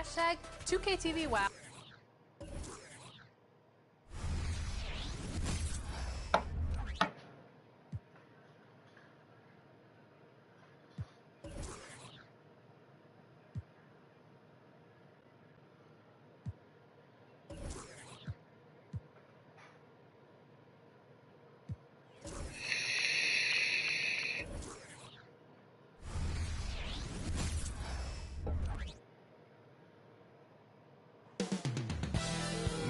#2KTV Wow.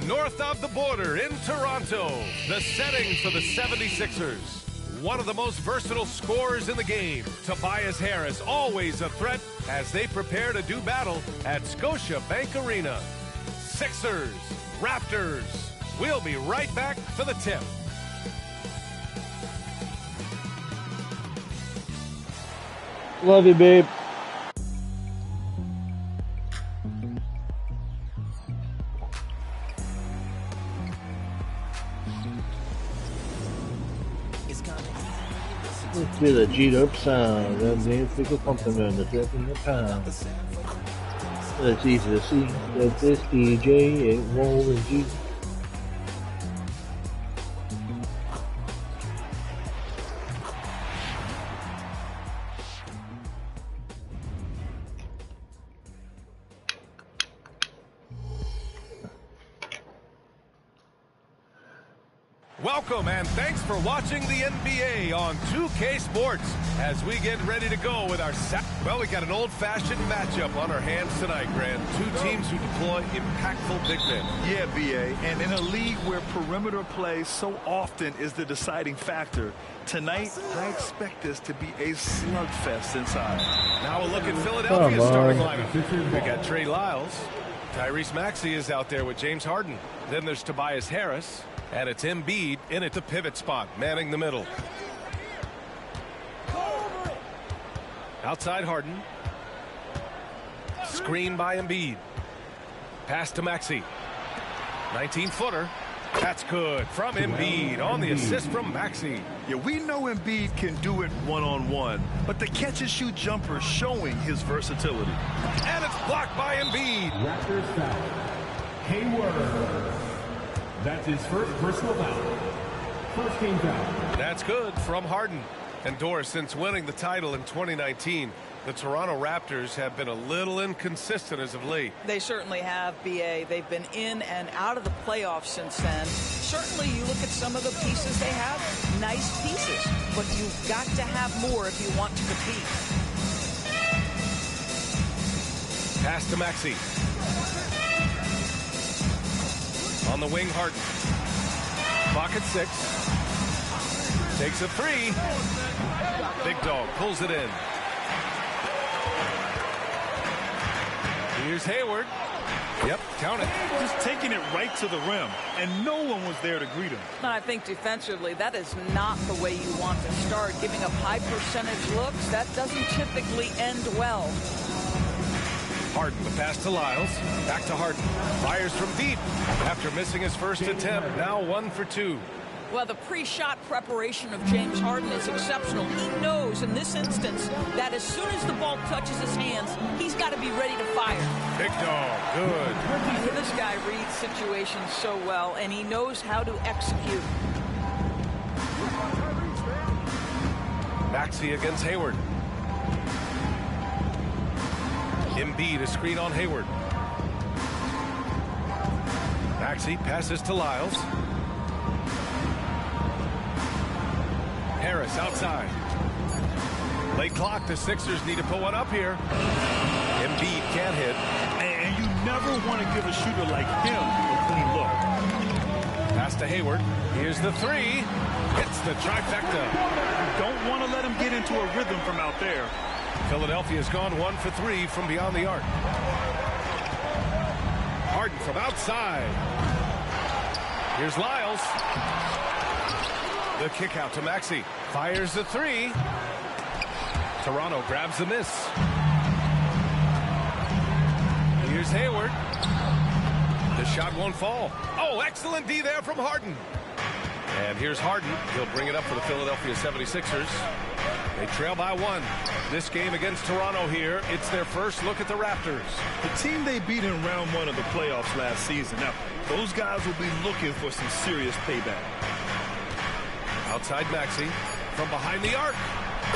North of the border in Toronto, the setting for the 76ers. One of the most versatile scorers in the game, Tobias Harris, always a threat as they prepare to do battle at Scotiabank Arena. Sixers, Raptors. We'll be right back for the tip. Love you, babe. Let's do the G'd up sound. That means we can compliment the drip in the pound. It's easy to see that this DJ ain't rolling G. Welcome and thanks for watching the NBA on 2K Sports as we get ready to go with our well, we got an old-fashioned matchup on our hands tonight, Grant. Two teams who deploy impactful big men. Yeah, BA, and in a league where perimeter play so often is the deciding factor, tonight I expect this to be a slugfest inside. Now a look at Philadelphia's starting lineup. We got Trey Lyles. Tyrese Maxey is out there with James Harden. Then there's Tobias Harris. And it's Embiid in at the pivot spot, manning the middle. Outside Harden. Screen by Embiid. Pass to Maxey. 19-footer. That's good from Embiid on the assist from Maxey. Yeah, we know Embiid can do it one-on-one, but the catch-and-shoot jumper showing his versatility. And it's blocked by Embiid. Raptors foul. Hayward. That's his first personal foul. First team foul. That's good from Harden. And Doris, since winning the title in 2019, the Toronto Raptors have been a little inconsistent as of late. They certainly have, BA. They've been in and out of the playoffs since then. Certainly, you look at some of the pieces they have, nice pieces, but you've got to have more if you want to compete. Pass to Maxey. On the wing, Harden. Clock at 6. Takes a three. Big dog pulls it in. Here's Hayward. Yep, count it. Just taking it right to the rim, and no one was there to greet him. I think defensively, that is not the way you want to start. Giving up high percentage looks, that doesn't typically end well. Harden, the pass to Lyles. Back to Harden. Fires from deep. After missing his first attempt, now 1 for 2. Well, the pre-shot preparation of James Harden is exceptional. He knows in this instance that as soon as the ball touches his hands, he's got to be ready to fire. Big dog, good. This guy reads situations so well, and he knows how to execute. Maxey against Hayward. Embiid, a screen on Hayward. Maxey passes to Lyles. Harris outside. Late clock, the Sixers need to put one up here. Embiid can't hit. And you never want to give a shooter like him a clean look. Pass to Hayward. Here's the three. Hits the trifecta. You don't want to let him get into a rhythm from out there. Philadelphia's gone 1 for 3 from beyond the arc. Harden from outside. Here's Lyles. The kick out to Maxey. Fires the three. Toronto grabs the miss. Here's Hayward. The shot won't fall. Oh, excellent D there from Harden. And here's Harden. He'll bring it up for the Philadelphia 76ers. They trail by 1. This game against Toronto here, it's their first look at the Raptors. The team they beat in round 1 of the playoffs last season. Now, those guys will be looking for some serious payback. Outside Maxey from behind the arc.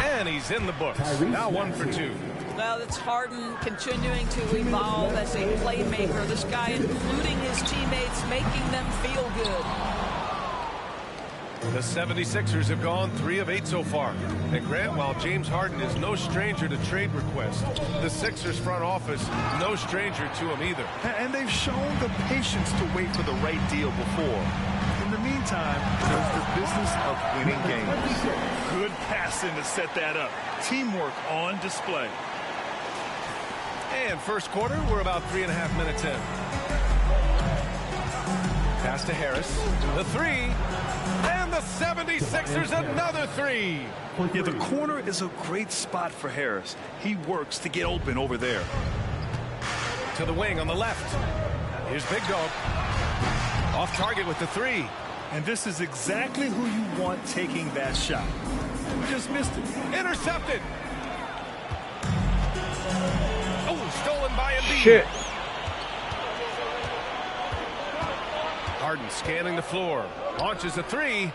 And he's in the books. Now 1 for 2. Well, it's Harden continuing to evolve as a playmaker. This guy including his teammates, making them feel good. The 76ers have gone 3 of 8 so far. And Grant, while James Harden is no stranger to trade requests, the Sixers front office no stranger to him either. And they've shown the patience to wait for the right deal before. In the meantime, there's the business of winning games. Good passing to set that up. Teamwork on display. And first quarter, we're about 3.5 minutes in. Pass to Harris. The 3. And the 76ers another 3. Yeah, the corner is a great spot for Harris. He works to get open over there. To the wing on the left. Here's Big Dog. Off target with the 3. And this is exactly who you want taking that shot. He just missed it. Intercepted. Oh, stolen by Embiid. Shit. Harden scanning the floor. Launches a 3.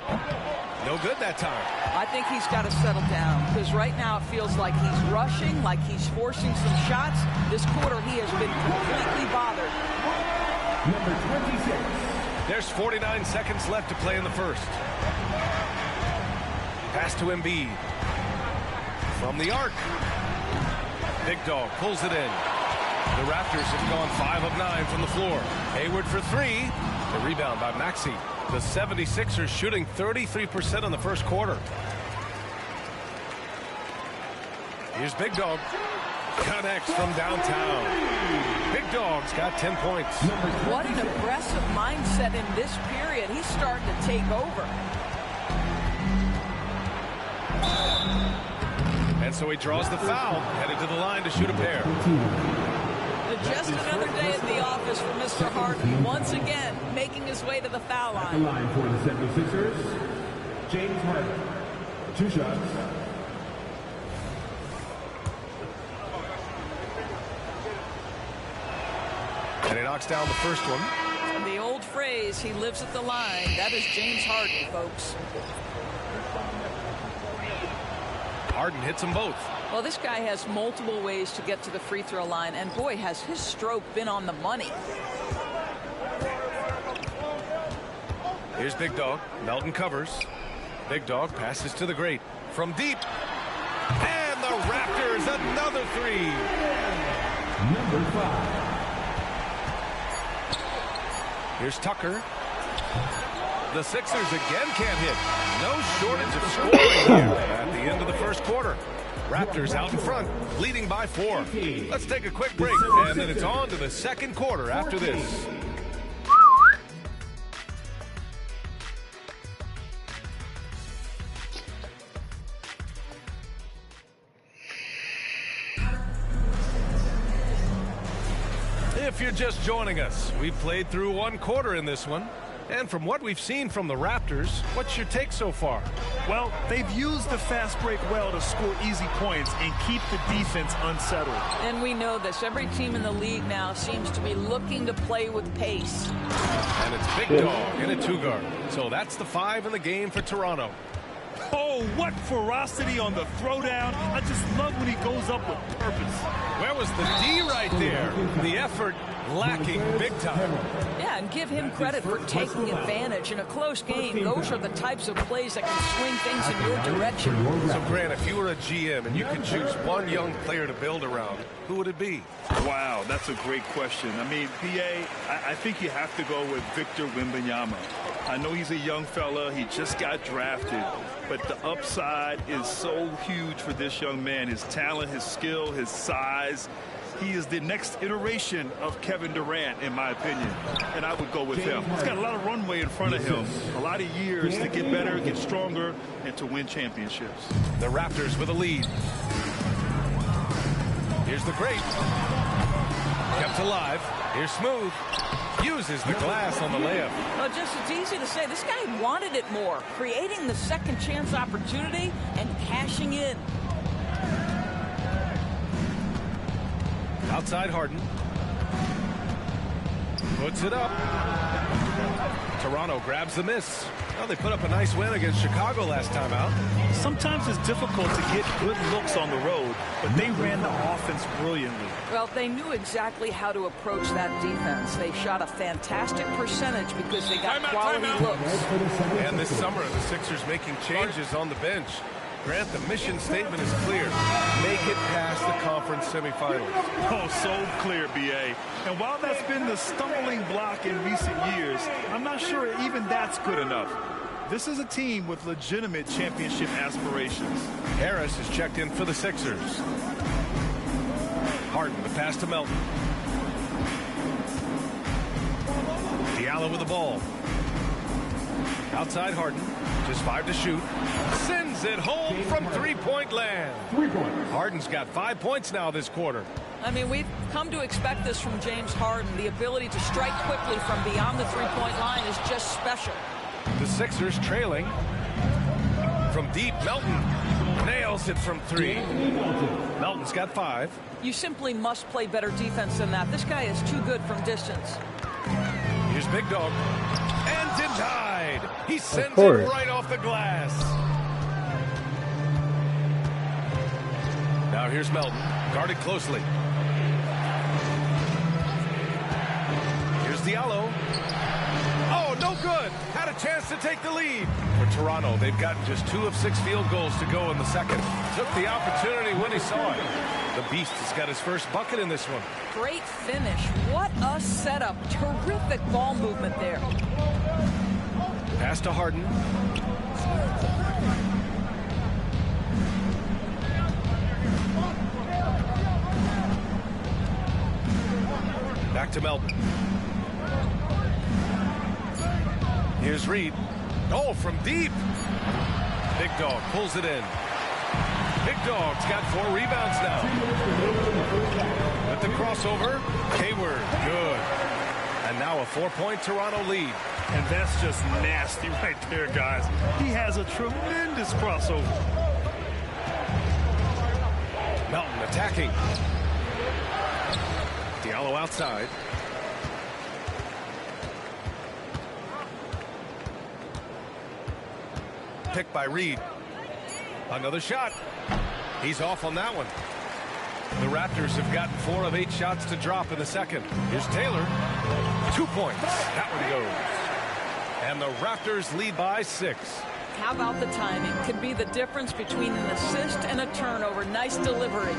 No good that time. I think he's got to settle down because right now it feels like he's rushing, like he's forcing some shots. This quarter he has been completely bothered. Number 26. There's 49 seconds left to play in the first. Pass to Embiid. From the arc. Big Dog pulls it in. The Raptors have gone 5 of 9 from the floor. Hayward for 3. The rebound by Maxey. The 76ers shooting 33% in the first quarter. Here's Big Dog. Connects from downtown. Big Dog's got 10 points. What an aggressive mindset in this period. He's starting to take over. And so he draws the foul, headed to the line to shoot a pair. Just another day at the office for Mr. Harden. Once again, making his way to the foul The line. line for the 76ers, James Harden. 2 shots. And he knocks down the first one. And the old phrase, he lives at the line. That is James Harden, folks. Harden hits them both. Well, this guy has multiple ways to get to the free throw line, and boy, has his stroke been on the money. Here's Big Dog. Melton covers. Big Dog passes to the great. From deep. And the Raptors another 3. Number 5. Here's Tucker. The Sixers again can't hit. No shortage of scoring here at the end of the first quarter. Raptors out in front, leading by 4. Let's take a quick break, and then it's on to the second quarter after this. If you're just joining us, we've played through 1 quarter in this one. And from what we've seen from the Raptors, what's your take so far? Well, they've used the fast break well to score easy points and keep the defense unsettled. And we know this. Every team in the league now seems to be looking to play with pace. And it's Big Dog in a 2-guard. So that's the 5 in the game for Toronto. Oh, what ferocity on the throwdown. I just love when he goes up with purpose. Where was the D right there? The effort lacking big time. Yeah, and give him credit for taking advantage in a close game. Those are the types of plays that can swing things in your direction. So, Grant, if you were a GM and you could choose one young player to build around, who would it be? Wow, that's a great question. I mean, I think you have to go with Victor Wembanyama. I know he's a young fella. He just got drafted. But the upside is so huge for this young man. His talent, his skill, his size. He is the next iteration of Kevin Durant, in my opinion. And I would go with him. He's got a lot of runway in front of him. A lot of years to get better, get stronger, and to win championships. The Raptors with a lead. Here's the great. Kept alive. Here's Smooth. Uses the glass on the layup. Well, just it's easy to say. This guy wanted it more, creating the second chance opportunity and cashing in. Outside Harden. Puts it up. Toronto grabs the miss. Well, they put up a nice win against Chicago last time out. Sometimes it's difficult to get good looks on the road, but they ran the offense brilliantly. Well, they knew exactly how to approach that defense. They shot a fantastic percentage because they got quality looks. And this summer, the Sixers making changes on the bench. Grant, the mission statement is clear. Make it past the conference semifinals. Oh, so clear, B.A. And while that's been the stumbling block in recent years, I'm not sure even that's good enough. This is a team with legitimate championship aspirations. Harris is checked in for the Sixers. Harden, the pass to Melton. Diallo with the ball. Outside Harden. Just 5 to shoot. Sends it home from three-point land. Harden's got 5 points now this quarter. I mean, we've come to expect this from James Harden. The ability to strike quickly from beyond the three-point line is just special. The Sixers trailing. From deep, Melton nails it from 3. Melton's got 5. You simply must play better defense than that. This guy is too good from distance. Here's Big Dog. And denied. He sends it right off the glass. Now here's Melton. Guarded closely. Here's Diallo. Oh, no good. Had a chance to take the lead. For Toronto, they've gotten just 2 of 6 field goals to go in the second. Took the opportunity when he saw it. The Beast has got his first bucket in this one. Great finish. What a setup. Terrific ball movement there. Pass to Harden. Back to Melton. Here's Reed. Oh, from deep. Big Dog pulls it in. Big Dog's got 4 rebounds now. With the crossover, Hayward, good. And now a 4-point Toronto lead. And that's just nasty right there, guys. He has a tremendous crossover. Melton attacking. Diallo outside. Picked by Reed. Another shot. He's off on that one. The Raptors have gotten 4 of 8 shots to drop in the second. Here's Taylor. 2 points. That one goes. And the Raptors lead by 6. How about the timing? Could be the difference between an assist and a turnover. Nice delivery.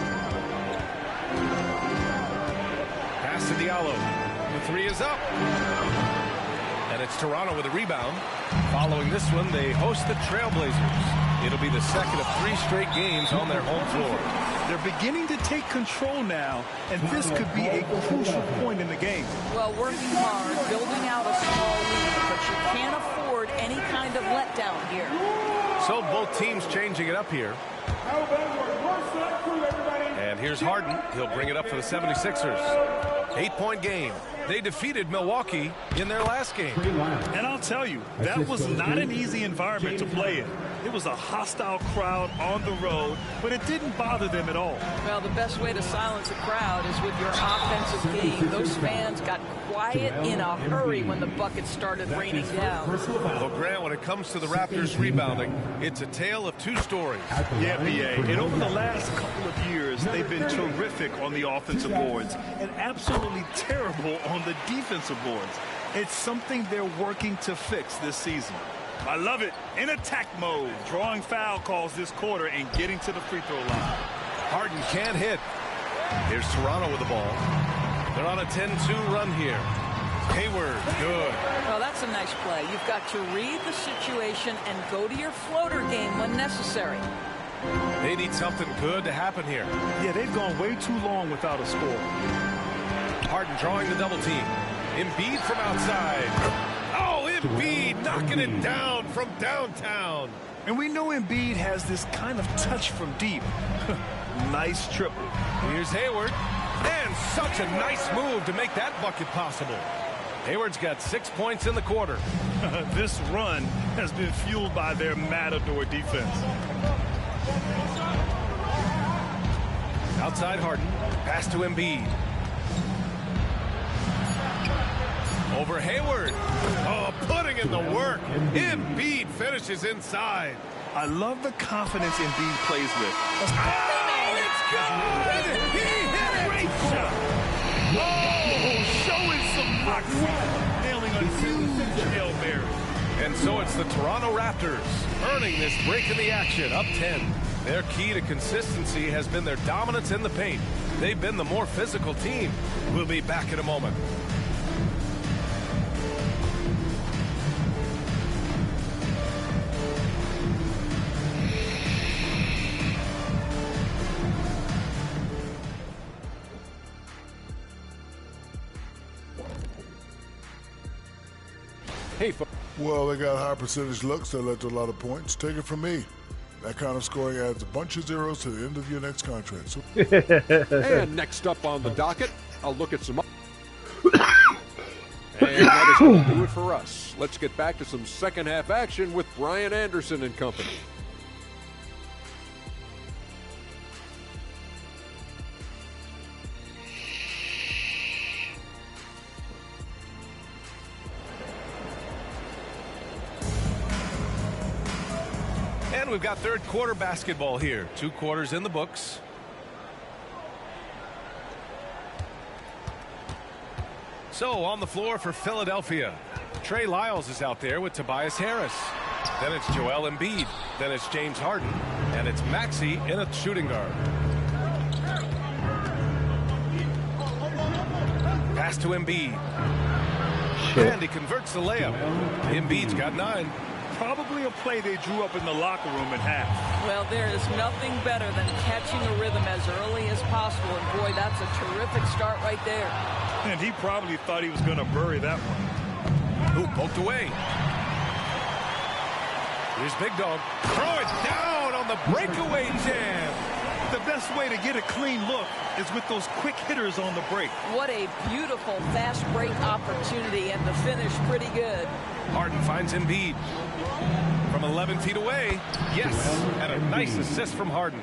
Pass to Diallo. The 3 is up. And it's Toronto with a rebound. Following this one, they host the Trailblazers. It'll be the second of 3 straight games on their home floor. They're beginning to take control now, and this could be a crucial point in the game. Well, working hard, building out a small lead, but you can't afford any kind of letdown here. So both teams changing it up here. And here's Harden. He'll bring it up for the 76ers. 8-point game. They defeated Milwaukee in their last game. And I'll tell you, that was not an easy environment to play in. It was a hostile crowd on the road, but it didn't bother them at all. Well, the best way to silence a crowd is with your offensive game. Those fans got quiet in a hurry when the buckets started raining down. Well, Grant, when it comes to the Raptors rebounding, it's a tale of 2 stories. Yeah, B.A. And over the last couple of years, they've been terrific on the offensive boards and absolutely terrible on the defensive boards. It's something they're working to fix this season. I love it. In attack mode, drawing foul calls this quarter and getting to the free throw line. Harden can't hit. Here's Toronto with the ball. They're on a 10-2 run here. Hayward, good. Well, that's a nice play. You've got to read the situation and go to your floater game when necessary. They need something good to happen here. Yeah, they've gone way too long without a score. Harden drawing the double team. Embiid from outside. Oh, Embiid knocking it down from downtown. And we know Embiid has this kind of touch from deep. Nice triple. Here's Hayward. And such a nice move to make that bucket possible. Hayward's got 6 points in the quarter. This run has been fueled by their matador defense. Outside Harden. Pass to Embiid. Over Hayward. Oh, putting in the work. Embiid finishes inside. I love the confidence Embiid plays with. Oh, it's good! He hit it! Great shot. Oh, showing some moxie. Nailing a huge Hail Mary. And so it's the Toronto Raptors earning this break in the action, up 10. Their key to consistency has been their dominance in the paint. They've been the more physical team. We'll be back in a moment. Hey, well, they got high percentage looks that led to a lot of points. Take it from me. That kind of scoring adds a bunch of zeros to the end of your next contract. So and next up on the docket, I'll look at some. And that is going to do it for us. Let's get back to some second half action with Brian Anderson and company. And we've got third quarter basketball here. 2 quarters in the books. So on the floor for Philadelphia, Trey Lyles is out there with Tobias Harris. Then it's Joel Embiid. Then it's James Harden. And it's Maxey in a shooting guard. Pass to Embiid. And he converts the layup. Embiid's got 9. Probably a play they drew up in the locker room at half. Well, there is nothing better than catching a rhythm as early as possible. And boy, that's a terrific start right there. And he probably thought he was going to bury that one. Ooh, poked away. Here's Big Dog. Throw it down on the breakaway jam. The best way to get a clean look is with those quick hitters on the break. What a beautiful fast break opportunity, and the finish pretty good. Harden finds Embiid from 11 feet away. Yes, and a nice assist from Harden.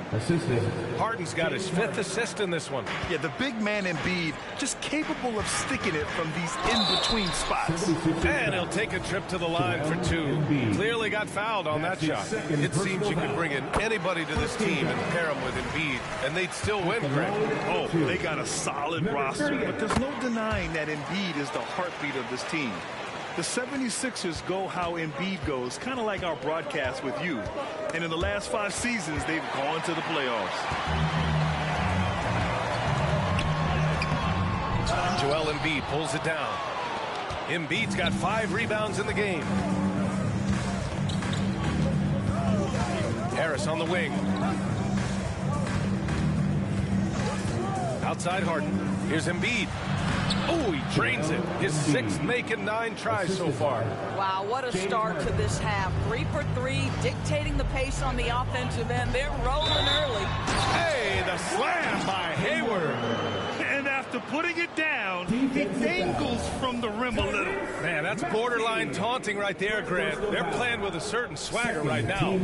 Harden's got his 5th assist in this one. Yeah, the big man Embiid just capable of sticking it from these in-between spots. And he'll take a trip to the line for 2. Clearly got fouled on that shot. It seems you could bring in anybody to this team and pair them with Embiid, and they'd still win, Greg. Oh, they got a solid roster, but there's no denying that Embiid is the heartbeat of this team. The 76ers go how Embiid goes, kind of like our broadcast with you. And in the last 5 seasons, they've gone to the playoffs. Joel Embiid pulls it down. Embiid's got 5 rebounds in the game. Harris on the wing. Outside Harden. Here's Embiid. Oh, he drains it. His 6th making 9 tries so far. Wow, what a start to this half. 3 for 3, dictating the pace on the offensive end. They're rolling early. Hey, the slam by Hayward. And after putting it down, he dangles from the rim a little. Man, that's borderline taunting right there, Grant. They're playing with a certain swagger right now.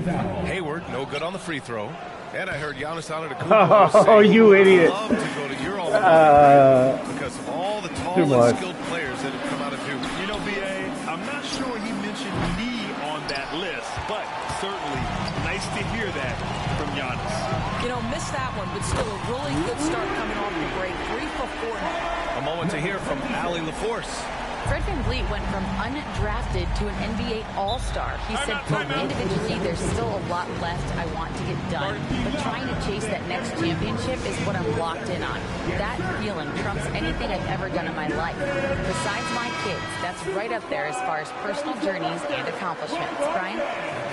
Hayward, no good on the free throw. And I heard Giannis Antetokounmpo say, you idiot. I'd love to go to your alma because of all the tall and skilled players that have come out of Duke. You know, B.A., I'm not sure he mentioned me on that list, but certainly nice to hear that from Giannis. You know, missed that one, but still a really good start coming off the break. 3 for 4 now. A moment to hear from Allie LaForce. Fred VanVleet went from undrafted to an NBA All-Star. He said, quote, individually, there's still a lot left I want to get done, but trying to chase that next championship is what I'm locked in on. That feeling trumps anything I've ever done in my life. Besides my kids, that's right up there as far as personal journeys and accomplishments. Brian?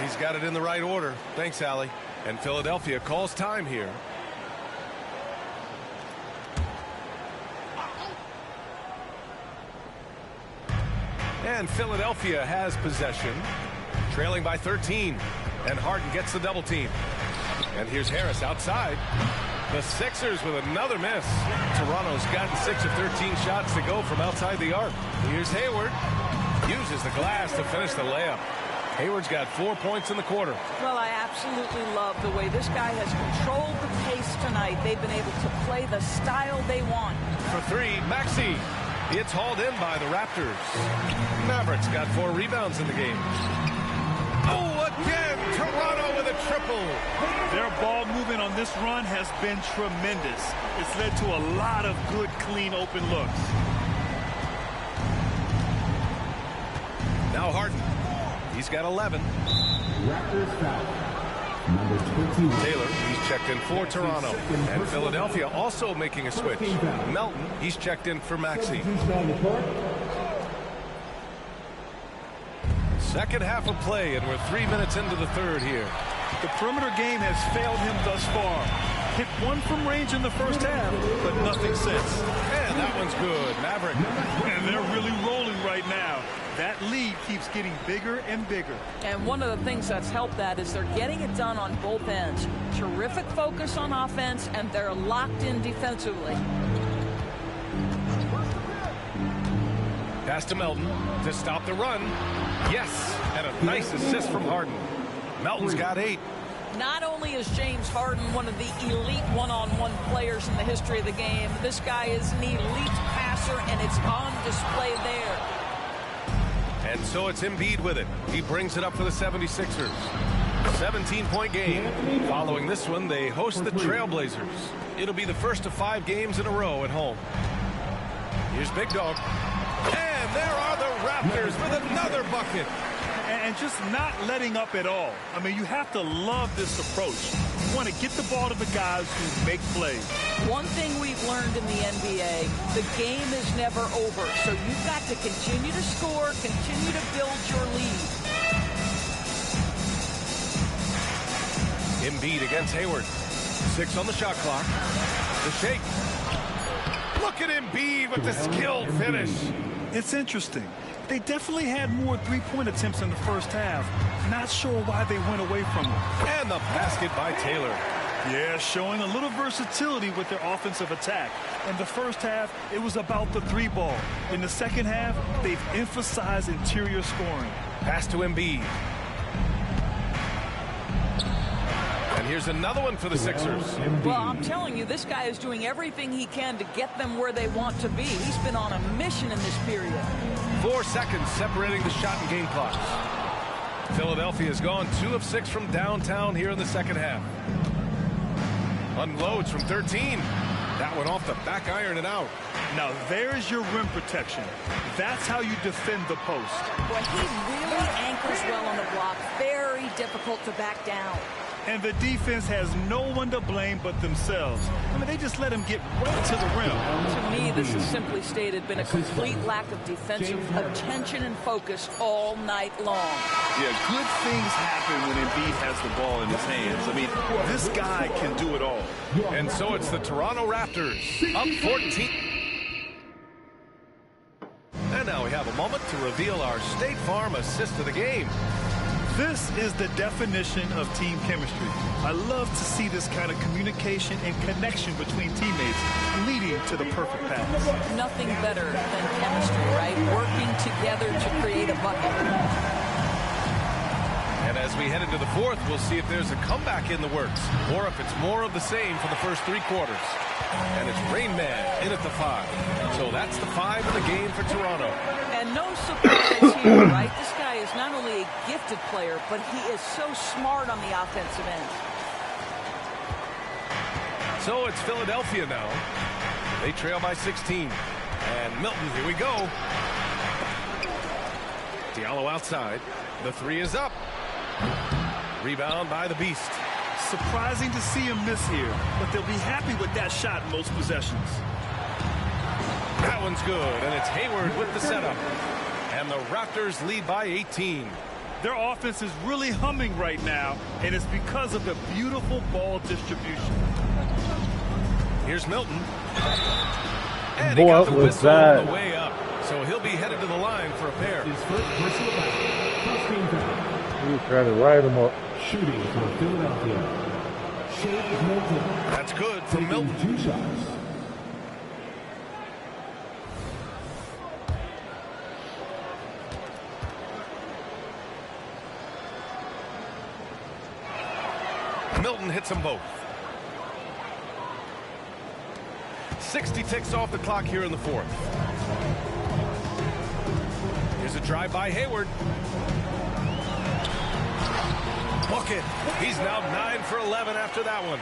He's got it in the right order. Thanks, Allie. And Philadelphia calls time here. And Philadelphia has possession, trailing by 13. And Harden gets the double team. And here's Harris outside. The Sixers with another miss. Toronto's gotten 6 of 13 shots to go from outside the arc. Here's Hayward. Uses the glass to finish the layup. Hayward's got 4 points in the quarter. Well, I absolutely love the way this guy has controlled the pace tonight. They've been able to play the style they want. For 3, Maxey. It's hauled in by the Raptors. Mavericks got 4 rebounds in the game. Oh, again, Toronto with a triple. Their ball movement on this run has been tremendous. It's led to a lot of good, clean, open looks. Now Harden. He's got 11. Raptors foul. Number 21. Taylor, he's checked in for Toronto. And Philadelphia also making a switch. Melton, he's checked in for Maxey. Second half of play, and we're 3 minutes into the third here. The perimeter game has failed him thus far. Hit one from range in the first half, but nothing since. And that one's good. Maverick. And they're really rolling right now. That lead keeps getting bigger and bigger. And one of the things that's helped that is they're getting it done on both ends. Terrific focus on offense, and they're locked in defensively. Pass to Melton to stop the run. Yes, and a nice assist from Harden. Melton's got 8. Not only is James Harden one of the elite one-on-one players in the history of the game, this guy is an elite passer, and it's on display there. And so it's Embiid with it. He brings it up for the 76ers. 17-point game. Following this one, they host the Trailblazers. It'll be the first of 5 games in a row at home. Here's Big Dog. And there are the Raptors with another bucket. And just not letting up at all. I mean, you have to love this approach. You want to get the ball to the guys who make plays. One thing we've learned in the NBA, the game is never over. So you've got to continue to score, continue to build your lead. Embiid against Hayward. 6 on the shot clock. The shake. Look at Embiid with the skilled finish. It's interesting. They definitely had more three-point attempts in the first half. Not sure why they went away from them. And the basket by Taylor. Yeah, showing a little versatility with their offensive attack. In the first half, it was about the 3-ball. In the second half, they've emphasized interior scoring. Pass to Embiid. And here's another one for the Sixers. Well, I'm telling you, this guy is doing everything he can to get them where they want to be. He's been on a mission in this period. 4 seconds separating the shot and game clocks. Philadelphia's gone 2 of 6 from downtown here in the second half. Unloads from 13. That one off the back iron and out. Now there's your rim protection. That's how you defend the post. Well, he really anchors well on the block. Very difficult to back down. And the defense has no one to blame but themselves. I mean, they just let him get right to the rim. To me, this is simply stated been a complete lack of defensive attention and focus all night long. Yeah, good things happen when Embiid has the ball in his hands. I mean, this guy can do it all. And so it's the Toronto Raptors up 14. And now we have a moment to reveal our State Farm assist of the game. This is the definition of team chemistry. I love to see this kind of communication and connection between teammates leading to the perfect pass. Nothing better than chemistry, right? Working together to create a bucket. And as we head into the fourth, we'll see if there's a comeback in the works or if it's more of the same for the first 3 quarters. And it's Rain Man in at the 5. So that's the 5 in the game for Toronto. And no surprise here, right? This guy is not only a gifted player, but he is so smart on the offensive end. So it's Philadelphia now. They trail by 16. And Milton, here we go. Diallo outside. The 3 is up. Rebound by the Beast. Surprising to see him miss here, but they'll be happy with that shot in most possessions. That one's good, and it's Hayward with the setup. And the Raptors lead by 18. Their offense is really humming right now, and it's because of the beautiful ball distribution. Here's Milton. And he got the whistle on the way up. So he'll be headed to the line for a pair. His first personal foul. He's trying to ride him up. Shooting for Philadelphia. That's good for Milton. 2 shots. Milton hits them both. 60 ticks off the clock here in the fourth. Here's a drive by Hayward. Bucket. He's now 9 for 11 after that one.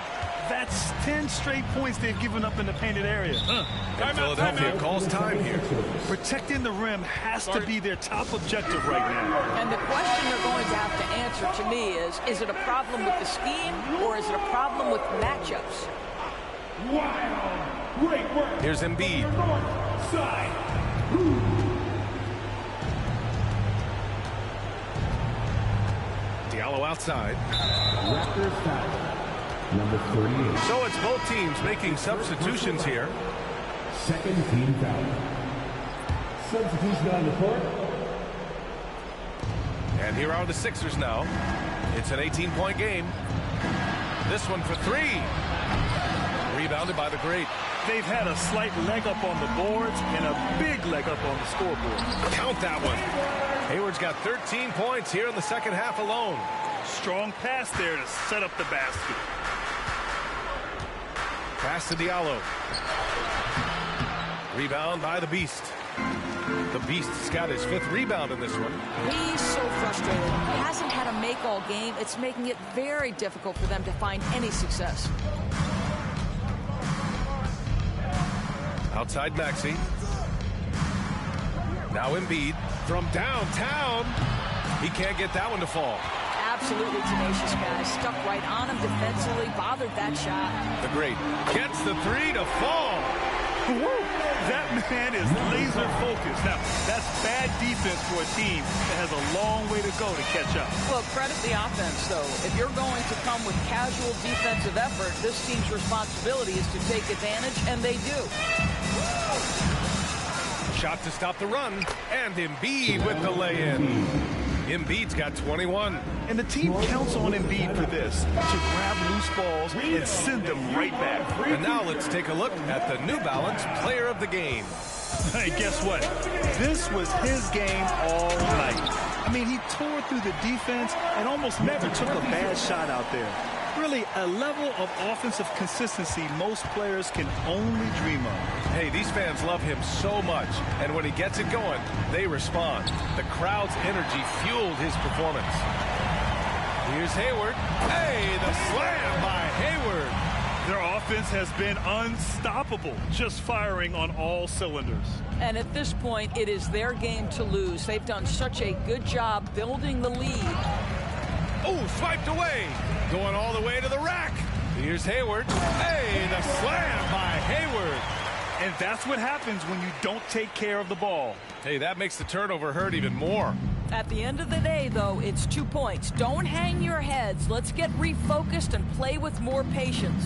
That's 10 straight points they've given up in the painted area. And Philadelphia calls time here. Protecting the rim has to be their top objective right now. And the question they're going to have to answer to me is it a problem with the scheme or is it a problem with matchups? Wow. Great work. Here's Embiid. Side. Diallo outside. Raptors foul. Number 38. So it's both teams making substitutions here. Second team foul. Substitution on the court. And here are the Sixers now. It's an 18-point game. This one for 3. Rebounded by the great. They've had a slight leg up on the boards and a big leg up on the scoreboard. Count that one. Hayward's got 13 points here in the second half alone. Strong pass there to set up the basket. Pass to Diallo. Rebound by the Beast. The Beast's got his 5th rebound in this one. He's so frustrated. He hasn't had a make all game. It's making it very difficult for them to find any success. Outside Maxey. Now Embiid from downtown. He can't get that one to fall. Absolutely tenacious guy. Stuck right on him defensively. Bothered that shot. The great gets the 3 to fall. Woo! That man is laser focused. Now, that's bad defense for a team that has a long way to go to catch up. Well, credit the offense, though. If you're going to come with casual defensive effort, this team's responsibility is to take advantage, and they do. Shot to stop the run, and Embiid with the lay-in. Embiid's got 21. And the team counts on Embiid for this, to grab loose balls and send them right back. And now let's take a look at the New Balance Player of the Game. Hey, guess what? This was his game all night. I mean, he tore through the defense and almost never took a bad shot out there. Really, a level of offensive consistency most players can only dream of. Hey, these fans love him so much, and when he gets it going, they respond. The crowd's energy fueled his performance. Here's Hayward. Hey, the slam by Hayward. Their offense has been unstoppable, just firing on all cylinders. And at this point, it is their game to lose. They've done such a good job building the lead. Oh, swiped away. Going all the way to the rack. Here's Hayward. Hey, the slam by Hayward. And that's what happens when you don't take care of the ball. Hey, that makes the turnover hurt even more. At the end of the day, though, it's 2 points. Don't hang your heads. Let's get refocused and play with more patience.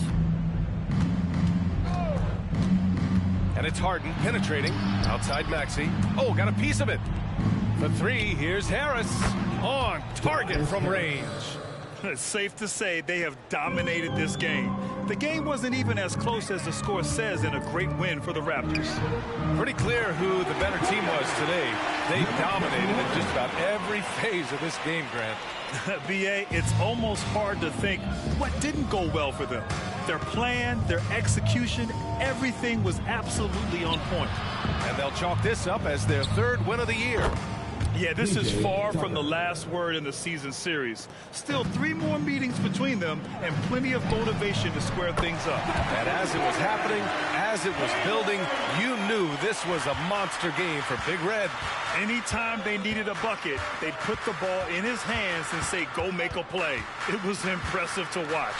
And it's Harden penetrating. Outside Maxey. Oh, got a piece of it. For 3, here's Harris. On target from range. It's safe to say they have dominated this game. The game wasn't even as close as the score says in a great win for the Raptors. Pretty clear who the better team was today. They dominated in just about every phase of this game, Grant. B.A., it's almost hard to think what didn't go well for them. Their plan, their execution, everything was absolutely on point. And they'll chalk this up as their 3rd win of the year. Yeah, this is far from the last word in the season series. Still 3 more meetings between them and plenty of motivation to square things up. And as it was happening, as it was building, you knew this was a monster game for Big Red. Anytime they needed a bucket, they'd put the ball in his hands and say, go make a play. It was impressive to watch.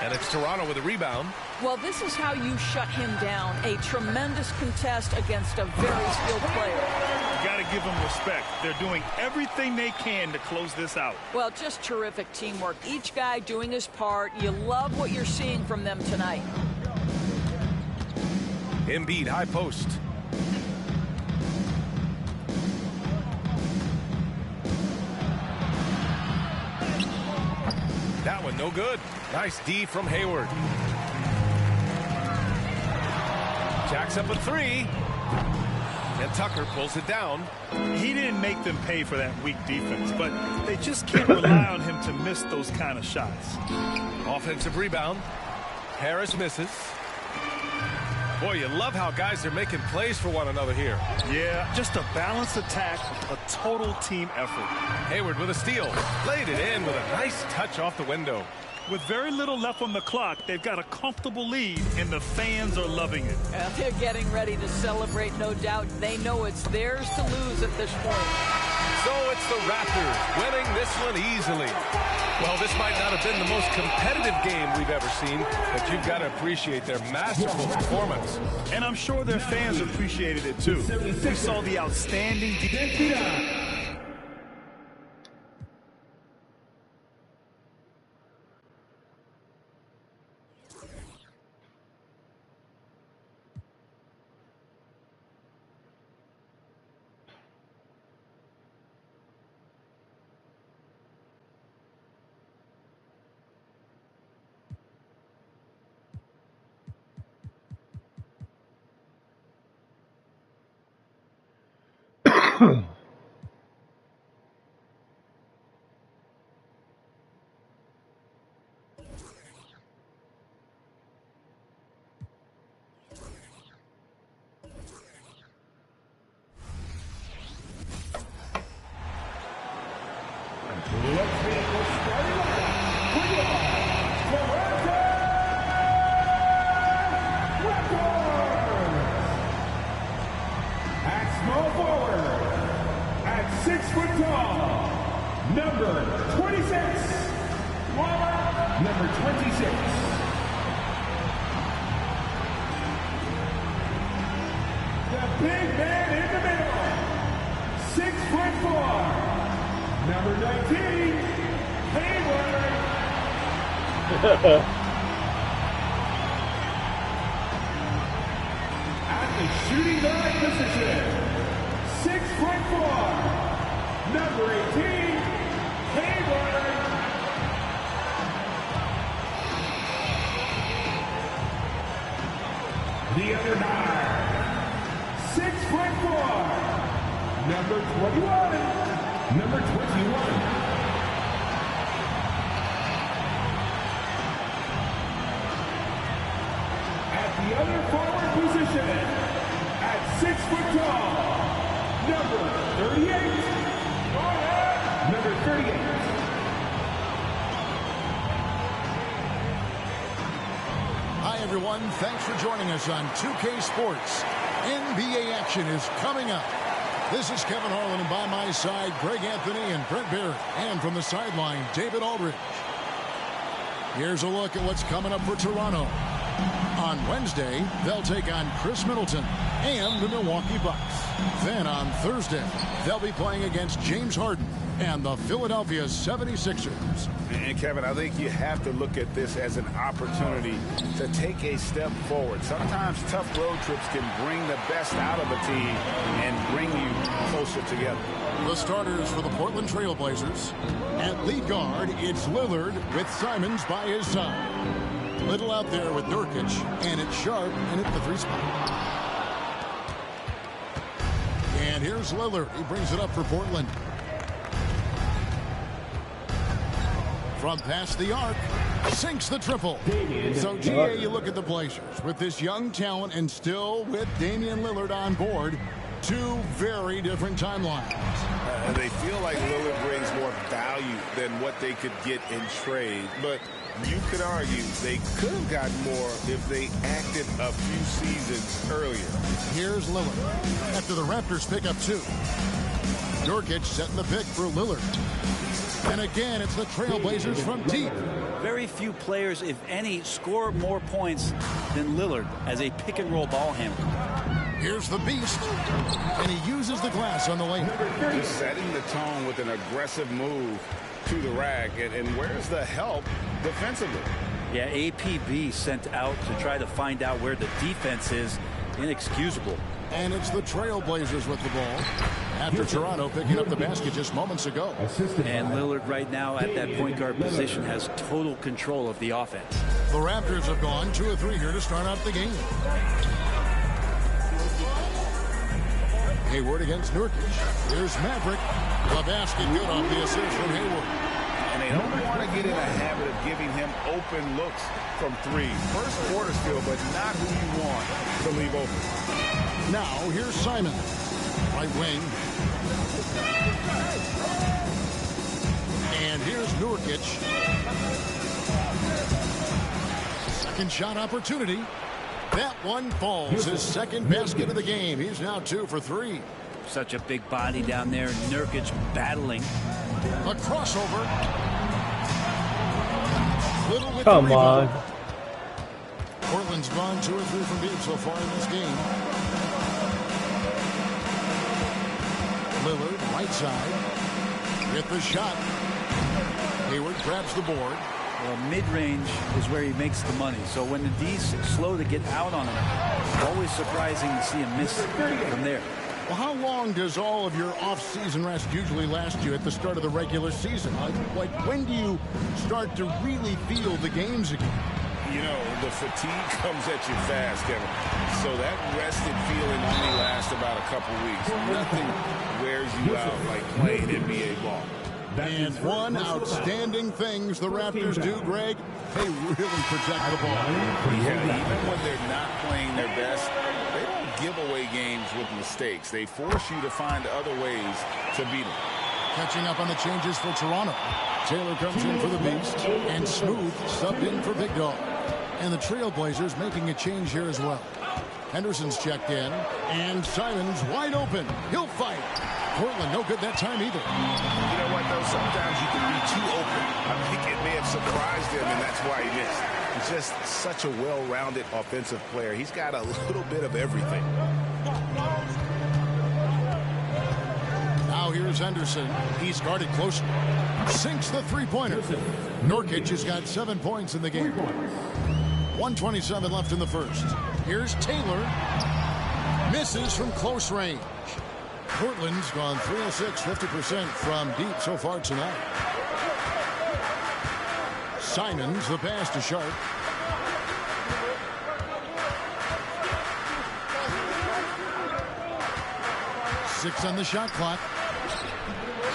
And it's Toronto with a rebound. Well, this is how you shut him down. A tremendous contest against a very skilled player. You got to give them respect. They're doing everything they can to close this out. Well, just terrific teamwork. Each guy doing his part. You love what you're seeing from them tonight. Embiid, high post. That one no good. Nice D from Hayward. Jacks up a three. And Tucker pulls it down. He didn't make them pay for that weak defense, but they just can't rely on him to miss those kind of shots. Offensive rebound. Harris misses. Boy, you love how guys are making plays for one another here. Yeah, just a balanced attack, a total team effort. Hayward with a steal. Laid it in with a nice touch off the window. With very little left on the clock, they've got a comfortable lead, and the fans are loving it. They're getting ready to celebrate, no doubt. They know it's theirs to lose at this point. So it's the Raptors winning this one easily. Well, this might not have been the most competitive game we've ever seen, but you've got to appreciate their masterful performance. And I'm sure their fans appreciated it, too. They saw the outstanding defense. At the shooting guard position, 6'4", number 18, Hayward. The other guard, 6'4", number 21, number 21. The other forward position at 6 foot tall, number 38. Number 38. Hi, everyone. Thanks for joining us on 2K Sports. NBA action is coming up. This is Kevin Harlan, and by my side, Greg Anthony and Brent Barrett. And from the sideline, David Aldridge. Here's a look at what's coming up for Toronto. On Wednesday, they'll take on Chris Middleton and the Milwaukee Bucks. Then on Thursday, they'll be playing against James Harden and the Philadelphia 76ers. And Kevin, I think you have to look at this as an opportunity to take a step forward. Sometimes tough road trips can bring the best out of a team and bring you closer together. The starters for the Portland Trail Blazers. At lead guard, it's Lillard with Simons by his side. Little out there with Nurkic, and it's Sharp and at the three spot. And here's Lillard. He brings it up for Portland. From past the arc, sinks the triple. So, GA, you look at the Blazers with this young talent and still with Damian Lillard on board. Two very different timelines. They feel like Lillard brings more value than what they could get in trade, but you could argue they could have gotten more if they acted a few seasons earlier. Here's Lillard after the Raptors pick up two. Nurkic setting the pick for Lillard. And again, it's the Trailblazers from deep. Very few players, if any, score more points than Lillard as a pick-and-roll ball handler. Here's the beast, and he uses the glass on the lane. Just setting the tone with an aggressive move to the rack, and where's the help defensively? Yeah, APB sent out to try to find out where the defense is. Inexcusable. And it's the Trailblazers with the ball after Toronto picking up the basket just moments ago. And Lillard right now at that point guard position has total control of the offense. The Raptors have gone 2 of 3 here to start out the game. Hayward against Nurkic. Here's Maverick. The basket good off the assist from Hayward. And they don't want to get in a habit of giving him open looks from 3. First quarter still, but not who you want to leave open. Now here's Simon. Right wing. And here's Nurkic. Second shot opportunity. That one falls. His second basket of the game. He's now 2 for 3. Such a big body down there. Nurkic battling. A crossover. Little with Come on. Portland's gone 2 or 3 from deep so far in this game. Lillard, right side. Get the shot. Hayward grabs the board. Well, mid-range is where he makes the money. So when the D's slow to get out on him, always surprising to see him miss from there. Well, how long does all of your off-season rest usually last you at the start of the regular season? Like when do you start to really feel the games again? You know, the fatigue comes at you fast, Kevin. So that rested feeling only lasts about a couple weeks. Nothing wears you out like playing NBA ball. And one outstanding things the Raptors do, Greg, they really protect the ball. Yeah, even when they're not playing their best, they don't give away games with mistakes. They force you to find other ways to beat them. Catching up on the changes for Toronto. Taylor comes in for the Beast, and Smooth subbed in for Big Dog. And the Trailblazers making a change here as well. Henderson's checked in, and Simon's wide open. He'll fight. Portland no good that time either. You know what, though? Sometimes you can be too open. I think it may have surprised him, and that's why he missed. He's just such a well-rounded offensive player. He's got a little bit of everything. Now here's Henderson. He's guarded closely. Sinks the three-pointer. Nurkic has got 7 points in the game. 1:27 left in the first. Here's Taylor. Misses from close range. Portland's gone 3 of 6, 50% from deep so far tonight. Simons, the pass to Sharp. Six on the shot clock.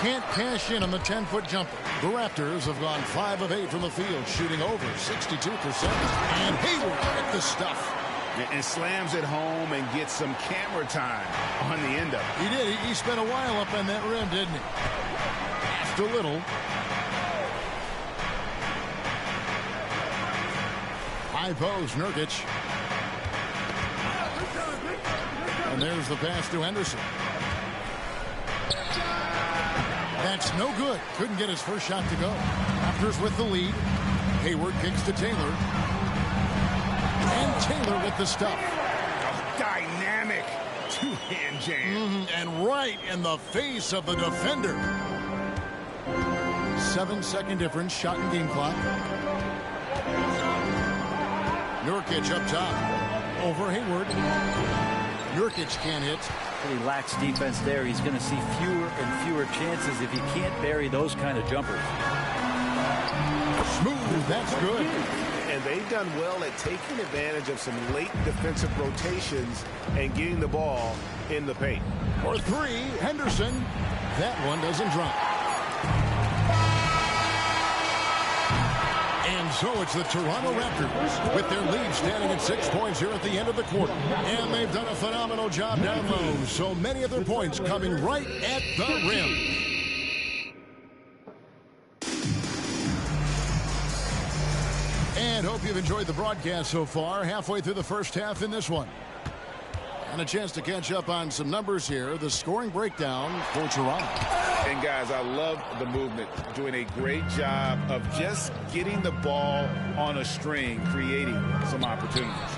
Can't cash in on the 10-foot jumper. The Raptors have gone 5 of 8 from the field, shooting over 62%. And Hayward hit the stuff. And slams it home and gets some camera time on the end of it. He did. He spent a while up on that rim, didn't he? Passed a little. High post, Nurkic. And there's the pass to Henderson. That's no good. Couldn't get his first shot to go. Raptors with the lead. Hayward kicks to Taylor. And Taylor with the stuff. A dynamic two-hand jam. And right in the face of the defender. 7-second difference, shot and game clock. Nurkic up top. Over Hayward. Nurkic can't hit. He lacks defense there. He's going to see fewer and fewer chances if he can't bury those kind of jumpers. Smooth, that's good. And they've done well at taking advantage of some late defensive rotations and getting the ball in the paint. For 3, Henderson. That one doesn't drop. And so it's the Toronto Raptors with their lead standing at 6 points here at the end of the quarter. And they've done a phenomenal job down low. So many of their points coming right at the rim. And hope you've enjoyed the broadcast so far. Halfway through the first half in this one. And a chance to catch up on some numbers here. The scoring breakdown for Toronto. And guys, I love the movement. Doing a great job of just getting the ball on a string, creating some opportunities.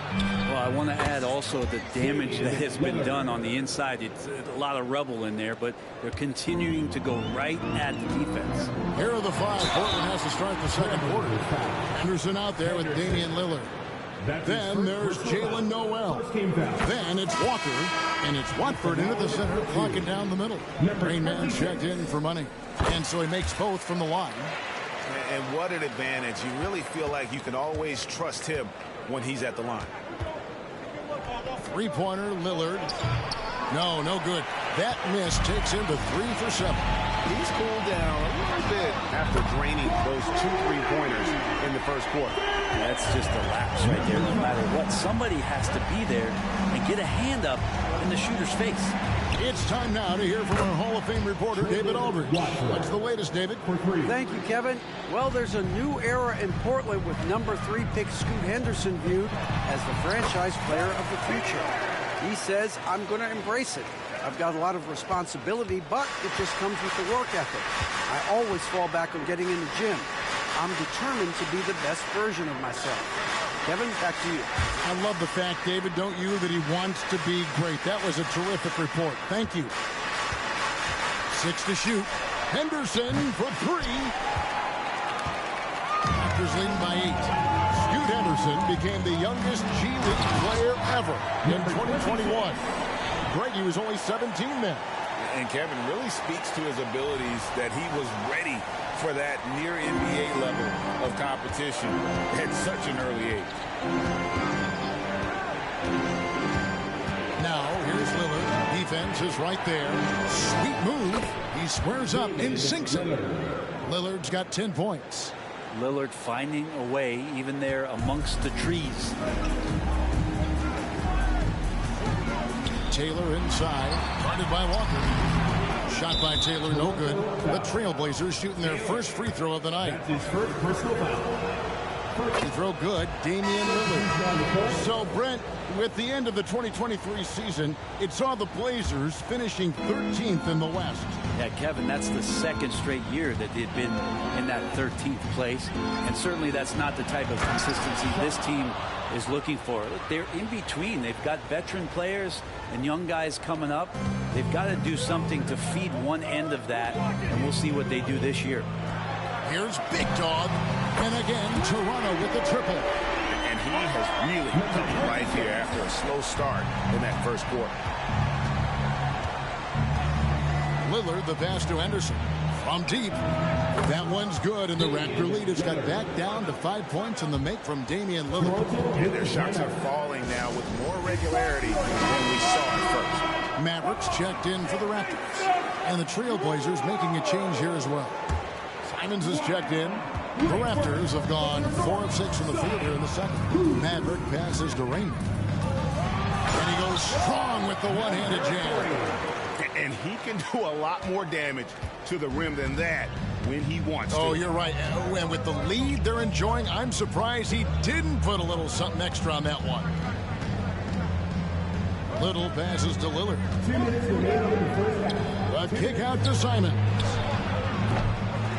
Well, I want to add also the damage that has been done on the inside. It's a lot of rubble in there, but they're continuing to go right at the defense. Here are the 5. Portland has to start the second quarter. Henderson out there with Damian Lillard. Then there's Jalen Noel. Then it's Walker. And it's Watford into the center, clocking down the middle. Rain Man checked in for money. And so he makes both from the line. And what an advantage. You really feel like you can always trust him when he's at the line. Three-pointer, Lillard. No good. That miss takes him to 3 for 7. He's cooled down a little bit after draining those 2 3-pointers in the first quarter. That's just a lapse right there. No matter what, somebody has to be there and get a hand up in the shooter's face. It's time now to hear from our Hall of Fame reporter, David Aldridge. What's the latest, David? Thank you, Kevin. Well, there's a new era in Portland with number 3 pick Scoot Henderson viewed as the franchise player of the future. He says, I'm going to embrace it. I've got a lot of responsibility, but it just comes with the work ethic. I always fall back on getting in the gym. I'm determined to be the best version of myself. Kevin, back to you. I love the fact, David, don't you, that he wants to be great. That was a terrific report. Thank you. 6 to shoot. Henderson for 3. Raptors leading by 8. Scoot Henderson became the youngest G League player ever in 2021. Greg, he was only 17 then. And Kevin really speaks to his abilities that he was ready for that near NBA level of competition at such an early age. Now, here's Lillard. Defense is right there. Sweet move. He squares up and sinks it. Lillard's got 10 points. Lillard finding a way, even there amongst the trees. Taylor inside, guarded by Walker. Shot by Taylor, no good. The Trailblazers shooting their first free throw of the night. His first personal foul. Free throw good, Damian Lillard. So, Brent, with the end of the 2023 season, it saw the Blazers finishing 13th in the West. Yeah, Kevin, that's the second straight year that they've been in that 13th place. And certainly that's not the type of consistency this team is looking for. Look, they're in between. They've got veteran players and young guys coming up. They've got to do something to feed one end of that, and we'll see what they do this year. Here's Big Dog, and again, Toronto with the triple. And he has really come to life here after a slow start in that first quarter. Lillard, the pass to Henderson. From deep. That one's good, and the Raptor lead has got back down to 5 points in the make from Damian Lillard. And their shots are falling now with more regularity than we saw at first. Mavericks checked in for the Raptors. And the Trailblazers making a change here as well. Simons is checked in. The Raptors have gone 4 of 6 from the field here in the second. Maverick passes to Raymond. And he goes strong with the one-handed jam. And he can do a lot more damage to the rim than that when he wants to. Oh, you're right. And with the lead they're enjoying, I'm surprised he didn't put a little something extra on that one. Little passes to Lillard. 2 minutes remaining in the first half. A kick out to Simons.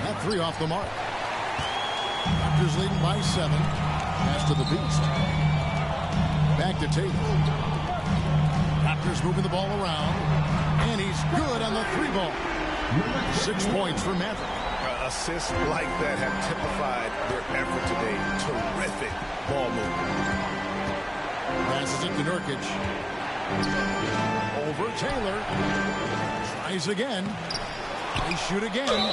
That 3 off the mark. Raptors leading by 7. Pass to the Beast. Back to Taylor. Raptors moving the ball around. And he's good on the 3-ball. 6 points for Maverick. Assists like that have typified their effort today. Terrific ball movement. Passes it to Nurkic. Over Taylor. Tries again. They shoot again.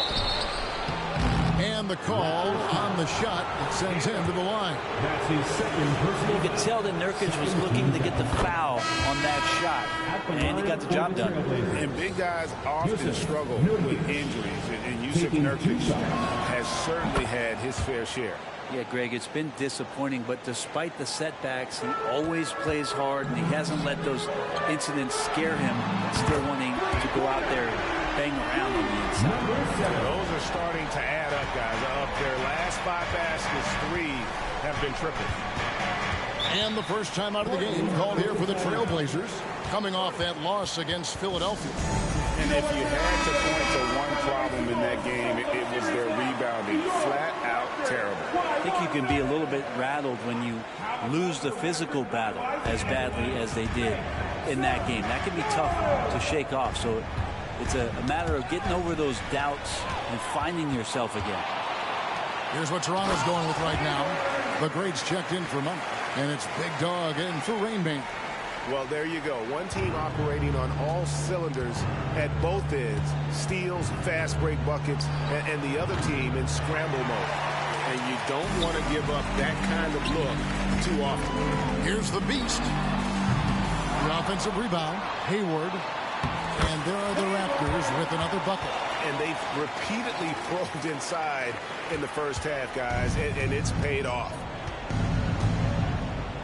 And the call on the shot that sends him to the line. That's his second personal. You could tell that Nurkic was looking to get the foul on that shot, and he got the job done. And big guys often struggle with injuries, and Yusuf Nurkic has certainly had his fair share. Yeah, Greg, it's been disappointing, but despite the setbacks, he always plays hard, and he hasn't let those incidents scare him, still wanting to go out there and bang around on the inside. Those are starting to add up, guys. Of their last 5 baskets, 3 have been tripled. And the first time out of the game called here for the Trailblazers, coming off that loss against Philadelphia. And if you had to point to one problem in that game, it was their rebounding. Flat out terrible. I think you can be a little bit rattled when you lose the physical battle as badly as they did in that game. That can be tough to shake off. So it's a matter of getting over those doubts and finding yourself again. Here's what Toronto's going with right now. The grades checked in for money. And it's Big Dog in for Rainman. Well, there you go. One team operating on all cylinders at both ends. Steals, fast break buckets, and the other team in scramble mode. And you don't want to give up that kind of look too often. Here's the Beast. The offensive rebound, Hayward. And there are the Raptors with another bucket. And they've repeatedly probed inside in the first half, guys, and it's paid off.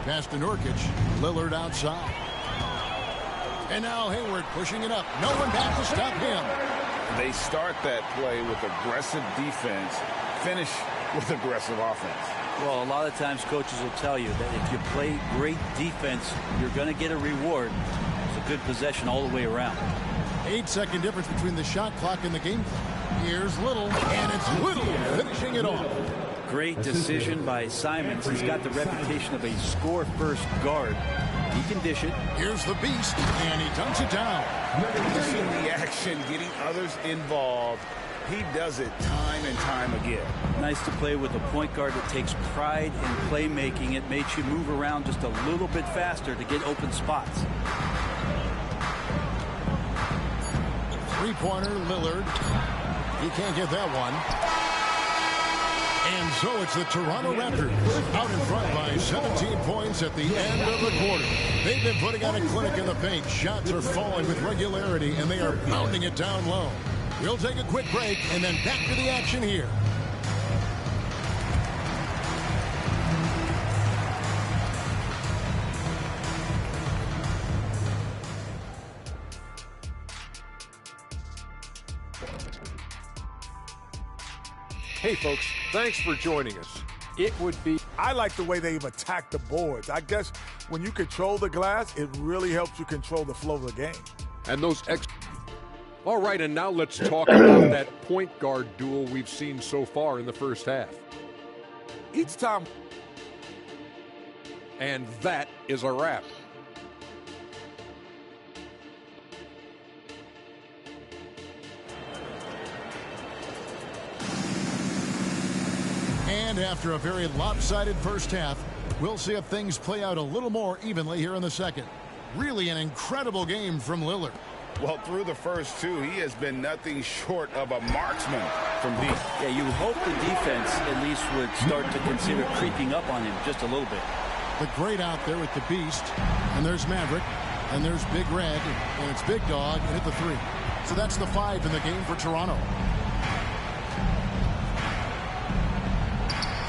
Pass to Nurkic. Lillard outside. And now Hayward pushing it up. No one back to stop him. They start that play with aggressive defense, finish with aggressive offense. Well, a lot of times coaches will tell you that if you play great defense, you're going to get a reward. It's a good possession all the way around. 8-second difference between the shot clock and the game clock. Here's Little, and it's Little finishing it off. Great decision by Simons. He's got the reputation of a score-first guard. He can dish it. Here's the Beast, and he dunks it down. Finishing the action, getting others involved. He does it time and time again. Nice to play with a point guard that takes pride in playmaking. It makes you move around just a little bit faster to get open spots. Three-pointer, Lillard. He can't get that one. And so it's the Toronto Raptors out in front by 17 points at the end of the quarter. They've been putting on a clinic in the paint. Shots are falling with regularity, and they are pounding it down low. We'll take a quick break and then back to the action here. Hey, folks, thanks for joining us. It would be... I like the way they've attacked the boards. I guess when you control the glass, it really helps you control the flow of the game. And those All right, and now let's talk about that point guard duel we've seen so far in the first half. Each time... And that is a wrap. And after a very lopsided first half, we'll see if things play out a little more evenly here in the second. Really an incredible game from Lillard. Well, through the first two, he has been nothing short of a marksman from deep. Yeah, you hope the defense at least would start to consider creeping up on him just a little bit. The great out there with the Beast. And there's Maverick. And there's Big Red. And it's Big Dog and hit the three. So that's the 5 in the game for Toronto.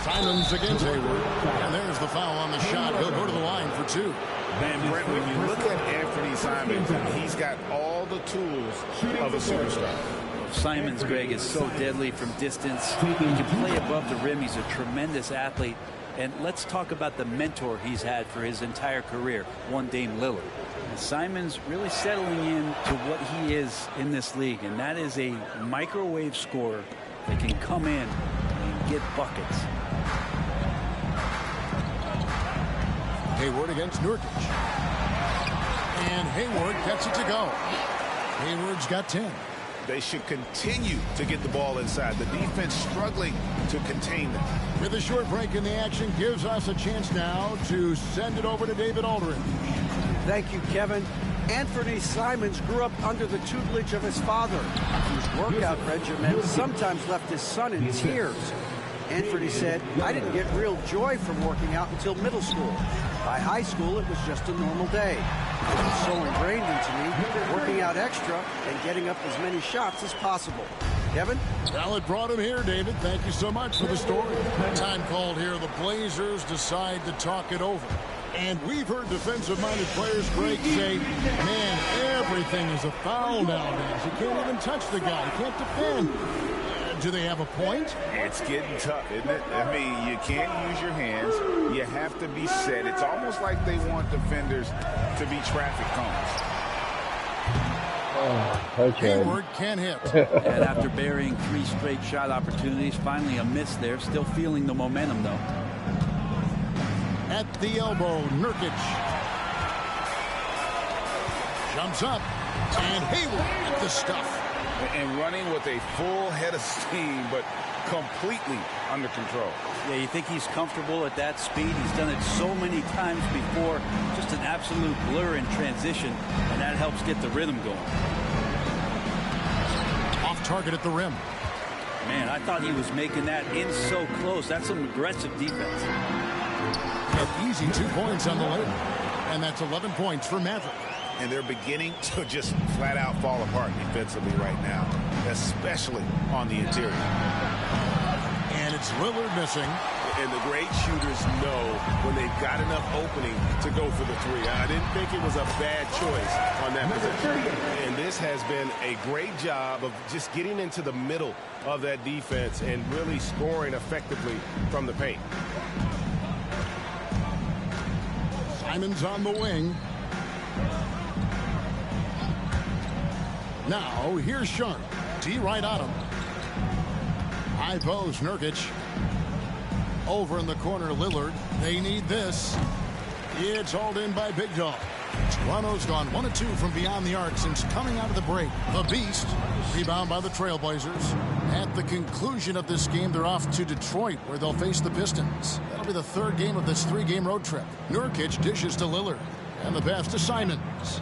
Simons against Hayward. And there's the foul on the shot. He'll go to the line for 2. And Brent, when you look at Anthony Simons, he's got all the tools of a superstar. Simons, Greg, is so deadly from distance. He can play above the rim. He's a tremendous athlete. And let's talk about the mentor he's had for his entire career, one Dame Lillard. And Simons really settling in to what he is in this league, and that is a microwave scorer that can come in and get buckets. Hayward against Nurkic. And Hayward gets it to go. Hayward's got 10. They should continue to get the ball inside. The defense struggling to contain them. With a short break in the action gives us a chance now to send it over to David Aldridge. Thank you, Kevin. Anthony Simons grew up under the tutelage of his father, whose workout regimen sometimes left his son in tears. Anthony said, "I didn't get real joy from working out until middle school. By high school, it was just a normal day. It was so ingrained into me, working out extra and getting up as many shots as possible." Kevin? Well, it brought him here, David. Thank you so much for the story. Time called here. The Blazers decide to talk it over. And we've heard defensive-minded players, Greg, say, man, everything is a foul nowadays. You can't even touch the guy. You can't defend. Do they have a point? It's getting tough, isn't it? I mean, you can't use your hands. You have to be set. It's almost like they want defenders to be traffic cones. Hayward can't hit. And after burying 3 straight shot opportunities, finally a miss there. Still feeling the momentum, though. At the elbow, Nurkic. Jumps up. And Hayward at the stuff. And running with a full head of steam, but completely under control. Yeah, you think he's comfortable at that speed. He's done it so many times before. Just an absolute blur in transition, and that helps get the rhythm going. Off target at the rim. Man, I thought he was making that in so close. That's some aggressive defense. An easy 2 points on the layup. And that's 11 points for Maverick. And they're beginning to just flat out fall apart defensively right now, especially on the interior. And it's Lillard missing. And the great shooters know when they've got enough opening to go for the three. I didn't think it was a bad choice on that position. And this has been a great job of just getting into the middle of that defense and really scoring effectively from the paint. Simon's on the wing. Now, here's Sharp. D right on him. High post, Nurkic. Over in the corner, Lillard. They need this. It's hauled in by Big Dog. Toronto's gone 1 of 2 from beyond the arc since coming out of the break. The Beast. Rebound by the Trailblazers. At the conclusion of this game, they're off to Detroit, where they'll face the Pistons. That'll be the 3rd game of this 3-game road trip. Nurkic dishes to Lillard. And the pass to Simons.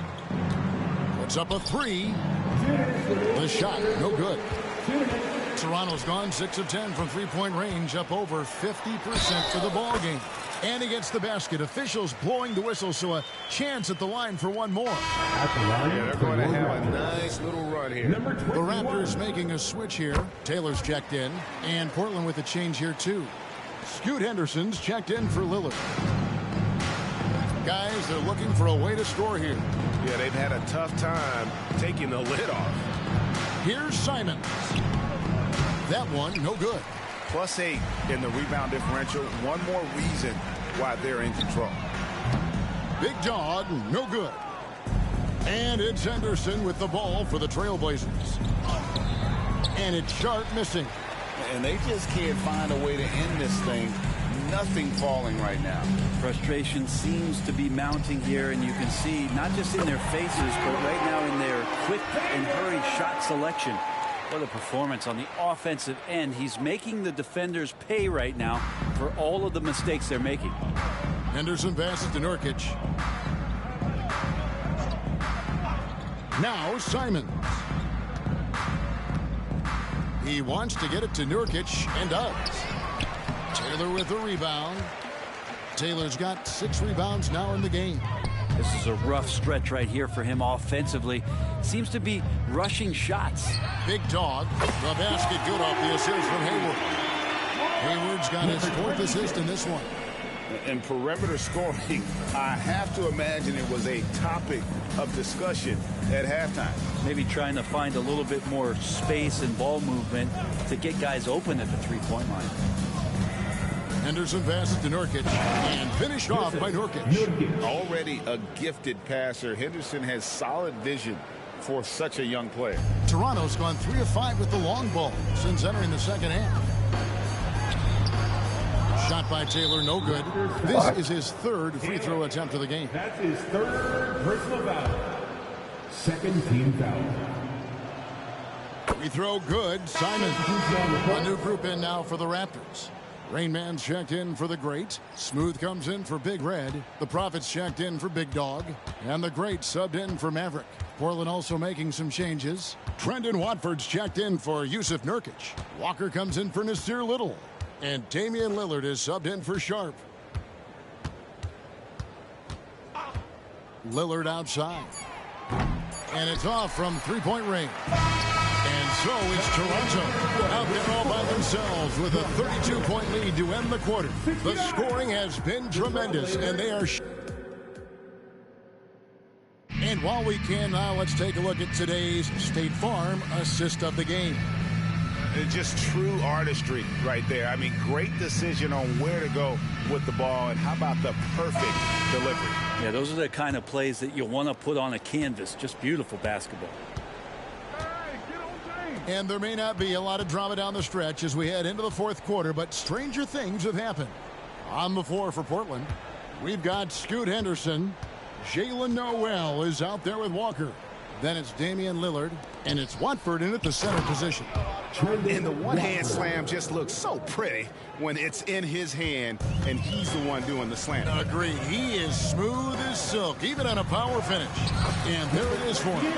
Puts up a 3. The shot, no good. Toronto's gone 6 of 10 from 3-point range, up over 50% for the ball game. And he gets the basket. Officials blowing the whistle, so a chance at the line for one more. Yeah, they're going to have a nice little run here. The Raptors making a switch here. Taylor's checked in, and Portland with a change here too. Scoot Henderson's checked in for Lillard. Guys, they're looking for a way to score here. Yeah, they've had a tough time taking the lid off. Here's Simons. That one, no good. +8 in the rebound differential. One more reason why they're in control. Big Dog, no good. And it's Henderson with the ball for the Trailblazers. And it's Sharp missing. And they just can't find a way to end this thing. Nothing falling right now. Frustration seems to be mounting here, and you can see not just in their faces, but right now in their quick and hurried shot selection. What a performance on the offensive end. He's making the defenders pay right now for all of the mistakes they're making. Henderson passes to Nurkic. Now Simons. He wants to get it to Nurkic and does. Taylor with the rebound. Taylor's got 6 rebounds now in the game. This is a rough stretch right here for him offensively. Seems to be rushing shots. Big Dog. The basket good off the assist from Hayward. Hayward's got his 4th assist in this one. And perimeter scoring, I have to imagine it was a topic of discussion at halftime. Maybe trying to find a little bit more space and ball movement to get guys open at the 3-point line. Henderson passes to Nurkic and finished off by Nurkic. Already a gifted passer, Henderson has solid vision for such a young player. Toronto's gone 3 of 5 with the long ball since entering the second half. Shot by Taylor, no good. This is his 3rd free throw attempt of the game. That's his 3rd personal foul. 2nd team foul. Free throw good. Simon. A new group in now for the Raptors. Rain Man's checked in for the Great. Smooth comes in for Big Red. The Prophet's checked in for Big Dog. And the Great subbed in for Maverick. Portland also making some changes. Trendon Watford's checked in for Yusuf Nurkic. Walker comes in for Nasir Little. And Damian Lillard is subbed in for Sharp. Lillard outside. And it's off from 3-point range. And so it's Toronto out there all by themselves with a 32-point lead to end the quarter. The scoring has been tremendous, and they are... And while we can now, let's take a look at today's State Farm assist of the game. It's just true artistry right there. I mean, great decision on where to go with the ball, and how about the perfect delivery? Yeah, those are the kind of plays that you want to put on a canvas. Just beautiful basketball. And there may not be a lot of drama down the stretch as we head into the 4th quarter, but stranger things have happened. On the floor for Portland, we've got Scoot Henderson. Jalen Noel is out there with Walker. Then it's Damian Lillard, and it's Watford in at the center position. And the one-hand slam just looks so pretty when it's in his hand and he's the one doing the slam. Agreed. He is smooth as silk, even on a power finish. And there it is for him.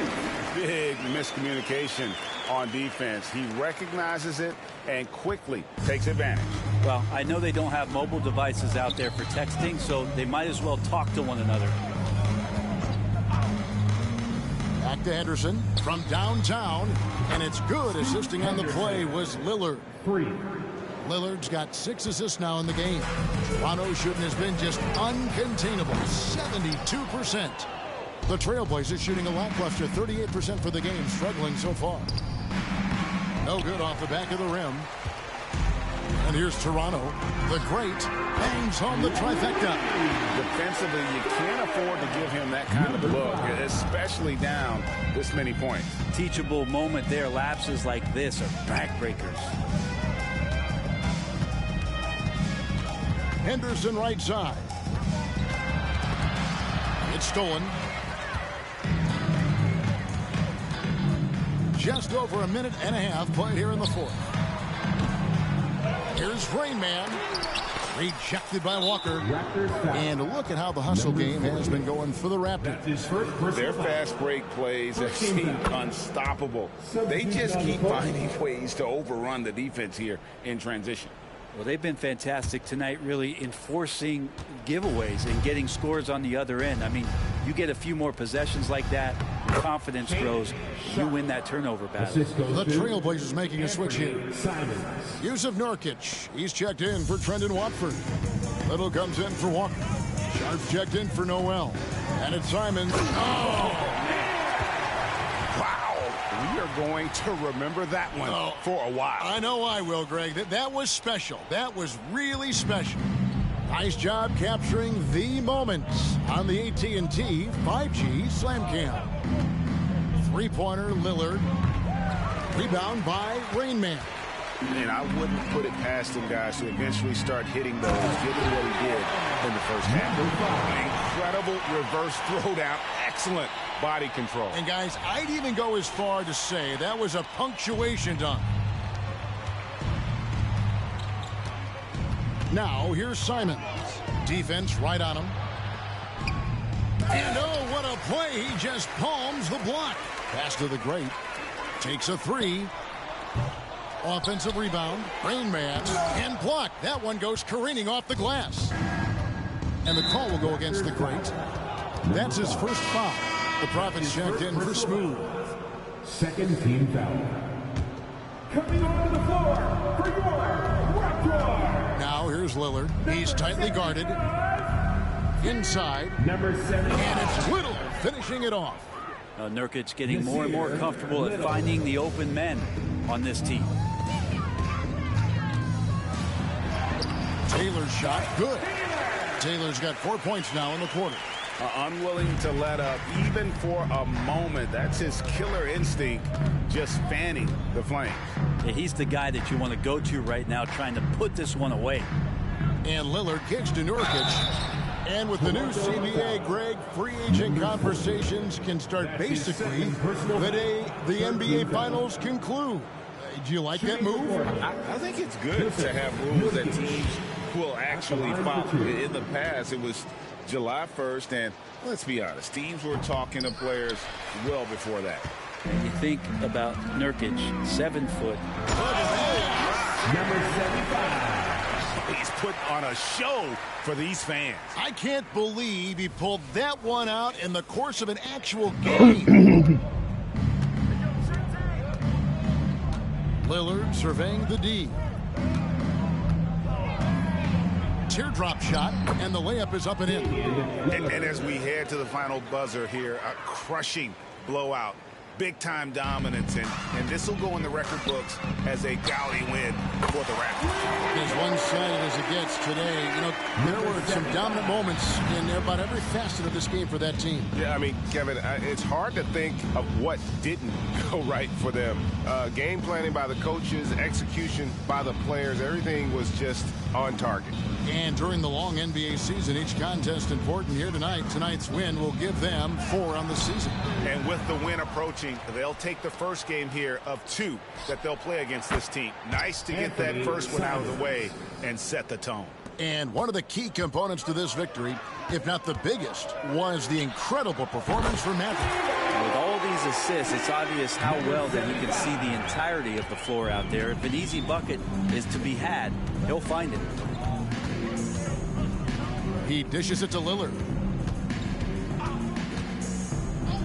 Big miscommunication on defense. He recognizes it and quickly takes advantage. Well, I know they don't have mobile devices out there for texting, so they might as well talk to one another. Back to Henderson from downtown, and it's good. Assisting on the play was Lillard. Lillard's got 6 assists now in the game. Toronto shooting has been just uncontainable, 72%. The Trailblazers shooting a lackluster 38% for the game, struggling so far. No good off the back of the rim. And here's Toronto. The great bangs home the trifecta. Defensively, you can't afford to give him that kind of look, especially down this many points. Teachable moment there. Lapses like this are backbreakers. Henderson right side. It's stolen. Just over a minute and a half played here in the fourth. Here's Rain Man. Rejected by Walker. And look at how the hustle game has been going for the Raptors. Their fast break plays have seemed unstoppable. They just keep finding ways to overrun the defense here in transition. Well, they've been fantastic tonight, really enforcing giveaways and getting scores on the other end. I mean, you get a few more possessions like that, confidence grows, you win that turnover battle. The Trailblazers making a switch here. Yusuf Nurkic, he's checked in for Trendon Watford. Little comes in for Walker. Sharp's checked in for Noel. And it's Simons. Oh! We are going to remember that one for a while. I know I will, Greg. That was special. That was really special. Nice job capturing the moments on the AT&T 5G Slam Cam. Three-pointer, Lillard. Rebound by Rain Man. And I wouldn't put it past him, guys, to eventually start hitting those, given what he did in the first half. Incredible reverse throwdown. Excellent body control. And, guys, I'd even go as far to say that was a punctuation dunk. Now, here's Simons. Defense right on him. And, oh, what a play. He just palms the block. Pass to the great. Takes a three. Offensive rebound. Rain Man. And block. That one goes careening off the glass. And the call will go against the great. That's his first foul. The Prophets checked in for Smooth. Second team foul. Coming onto the floor for your Raptor. Now here's Lillard. He's tightly guarded. Inside. Number 7. And it's Little finishing it off. Nurkic getting more and more comfortable at finding the open men on this team. Taylor's shot, good. Taylor's got 4 points now in the quarter. Unwilling to let up even for a moment. That's his killer instinct, just fanning the flames. Yeah, he's the guy that you want to go to right now, trying to put this one away. And Lillard kicks to Nurkic. And with the new CBA, Greg, free agent conversations can start basically the day the NBA Finals conclude. Do you like that move? I think it's good to have rules that teams will actually follow. In the past, it was July 1st, and let's be honest, teams were talking to players well before that. You think about Nurkic, 7 foot. Number 75. He's put on a show for these fans. I can't believe he pulled that one out in the course of an actual game. Lillard surveying the D. Teardrop shot, and the layup is up and in. And as we head to the final buzzer here, a crushing blowout. Big-time dominance, and this will go in the record books as a gaudy win for the Raptors. As one-sided as it gets today, you know, there were some dominant moments in about every facet of this game for that team. Yeah, I mean, Kevin, it's hard to think of what didn't go right for them. Game planning by the coaches, execution by the players, everything was just on target. And during the long NBA season, each contest important here tonight. Tonight's win will give them 4 on the season. And with the win approaching, hoping they'll take the first game here of 2 that they'll play against this team. Nice to get that first one out of the way and set the tone. And one of the key components to this victory, if not the biggest, was the incredible performance from Matthew. With all these assists, it's obvious how well that he can see the entirety of the floor out there. If an easy bucket is to be had, he'll find it. He dishes it to Lillard.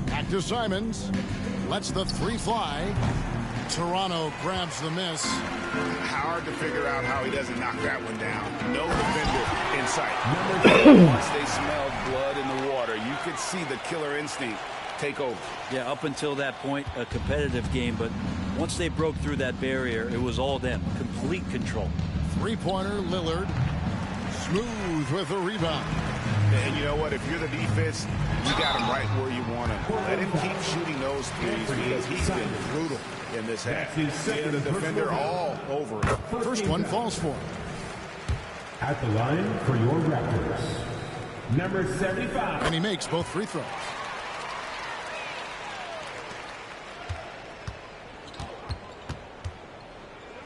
Back to Simons. Lets the 3 fly. Toronto grabs the miss. Hard to figure out how he doesn't knock that one down. No defender in sight. Once they smelled blood in the water, you could see the killer instinct take over. Yeah, up until that point, a competitive game, but once they broke through that barrier, it was all them. Complete control. 3-pointer, Lillard. Smooth with the rebound. And you know what? If you're the defense, you got him right where you want him. Let him keep shooting those threes because he's been brutal in this half. Yeah, the defender all over it. First one falls for him. At the line for your Raptors, number 75. And he makes both free throws.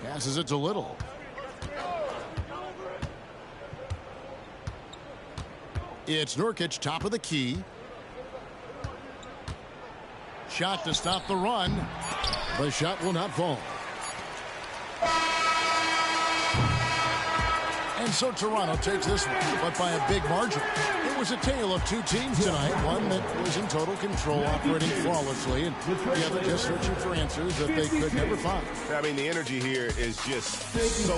Passes it to Little. It's Nurkic, top of the key. Shot to stop the run. The shot will not fall. And so Toronto takes this one, but by a big margin. It was a tale of 2 teams tonight. One that was in total control, operating flawlessly, and the other just searching for answers that they could never find. I mean, the energy here is just so...